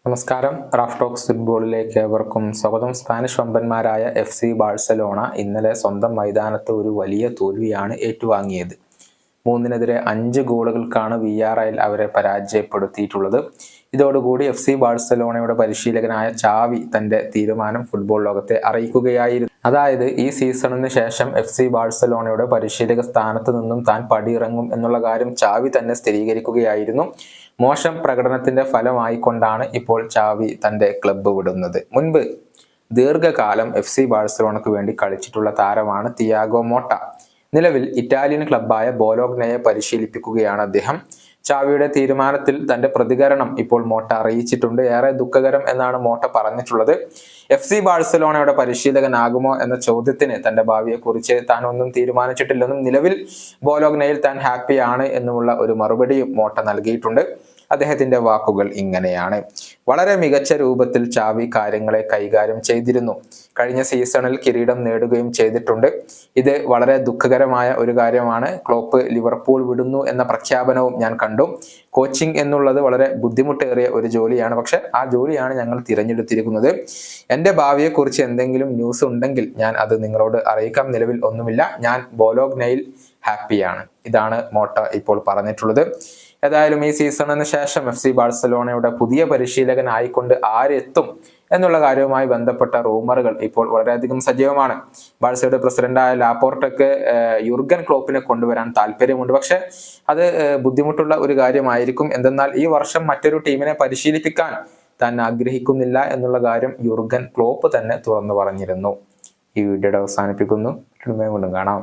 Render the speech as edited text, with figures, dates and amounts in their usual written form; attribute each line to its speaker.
Speaker 1: നമസ്കാരം. Raf talks ഫുട്ബോളിലേക്ക് ഏവർക്കും സ്വാഗതം. സ്പാനിഷ് വമ്പന്മാരായ FC ബാഴ്സലോണ ഇന്നലെ സ്വന്തം മൈതാനത്ത് ഒരു വലിയ തോൽവിയാണ് ഏറ്റുവാങ്ങിയത്. 3-5 ഗോളുകൾക്കാണ് വിയ്യാറയൽ അവരെ പരാജയപ്പെടുത്തിയിട്ടുള്ളത്. ഇതോടുകൂടി FC ബാഴ്സലോണയുടെ പരിശീലകനായ ചാവി തന്റെ തീരുമാനം ഫുട്ബോൾ ലോകത്തെ അറിയിക്കുകയായിരുന്നു. അതായത് ഈ സീസണിന് ശേഷം FC ബാഴ്സലോണയുടെ പരിശീലക സ്ഥാനത്ത് നിന്നും താൻ പടിയിറങ്ങും എന്നുള്ള കാര്യം ചാവി തന്നെ സ്ഥിരീകരിക്കുകയായിരുന്നു. മോശം പ്രകടനത്തിന്റെ ഫലമായിക്കൊണ്ടാണ് ഇപ്പോൾ ചാവി തന്റെ ക്ലബ്ബ് വിടുന്നത്. മുൻപ് ദീർഘകാലം FC ബാഴ്സലോണയ്ക്ക് വേണ്ടി കളിച്ചിട്ടുള്ള താരമാണ് തിയാഗോ മോട്ട. നിലവിൽ ഇറ്റാലിയൻ ക്ലബ്ബായ ബോലോഗ്നയെ പരിശീലിപ്പിക്കുകയാണ് അദ്ദേഹം. ചാവിയുടെ തീരുമാനത്തിൽ തന്റെ പ്രതികരണം ഇപ്പോൾ മോട്ട അറിയിച്ചിട്ടുണ്ട്. ഏറെ ദുഃഖകരം എന്നാണ് മോട്ട പറഞ്ഞിട്ടുള്ളത്. FC ബാഴ്സലോണയുടെ പരിശീലകനാകുമോ എന്ന ചോദ്യത്തിന് തന്റെ ഭാവിയെക്കുറിച്ച് താൻ ഒന്നും തീരുമാനിച്ചിട്ടില്ലെന്നും നിലവിൽ ബോലോഗ്നയിൽ താൻ ഹാപ്പിയാണ് എന്നുമുള്ള ഒരു മറുപടിയും മോട്ട നൽകിയിട്ടുണ്ട്. അദ്ദേഹത്തിന്റെ വാക്കുകൾ ഇങ്ങനെയാണ്: വളരെ മികച്ച രൂപത്തിൽ ചാവി കാര്യങ്ങളെ കൈകാര്യം ചെയ്തിരുന്നു. കഴിഞ്ഞ സീസണിൽ കിരീടം നേടുകയും ചെയ്തിട്ടുണ്ട്. ഇത് വളരെ ദുഃഖകരമായ ഒരു കാര്യമാണ്. ക്ലോപ്പ് ലിവർപൂൾ വിടുന്നു എന്ന പ്രഖ്യാപനവും ഞാൻ കണ്ടു. കോച്ചിങ് എന്നുള്ളത് വളരെ ബുദ്ധിമുട്ടേറിയ ഒരു ജോലിയാണ്. പക്ഷെ ആ ജോലിയാണ് ഞങ്ങൾ തിരഞ്ഞെടുത്തിരിക്കുന്നത്. എൻ്റെ ഭാവിയെക്കുറിച്ച് എന്തെങ്കിലും ന്യൂസ് ഉണ്ടെങ്കിൽ ഞാൻ അത് നിങ്ങളോട് അറിയിക്കാം. നിലവിൽ ഒന്നുമില്ല. ഞാൻ ബോലോഗ്നയിൽ ഹാപ്പിയാണ്. ഇതാണ് മോട്ട ഇപ്പോൾ പറഞ്ഞിട്ടുള്ളത്. ഏതായാലും ഈ സീസണിന് ശേഷം FC ബാഴ്സലോണയുടെ പുതിയ പരിശീലകനായിക്കൊണ്ട് ആരെത്തും എന്നുള്ള കാര്യവുമായി ബന്ധപ്പെട്ട റൂമറുകൾ ഇപ്പോൾ വളരെയധികം സജീവമാണ്. ബാഴ്സയുടെ പ്രസിഡന്റായ ലാപ്പോർട്ടയ്ക്ക് യുർഗൻ ക്ലോപ്പിനെ കൊണ്ടുവരാൻ താല്പര്യമുണ്ട്. പക്ഷെ അത് ബുദ്ധിമുട്ടുള്ള ഒരു കാര്യമായിരിക്കും. എന്തെന്നാൽ ഈ വർഷം മറ്റൊരു ടീമിനെ പരിശീലിപ്പിക്കാൻ താൻ ആഗ്രഹിക്കുന്നില്ല എന്നുള്ള കാര്യം യുർഗൻ ക്ലോപ്പ് തന്നെ തുറന്നു പറഞ്ഞിരുന്നു. ഈ വീഡിയോയുടെ അവസാനിപ്പിക്കുന്നു. വീണ്ടും കാണാം.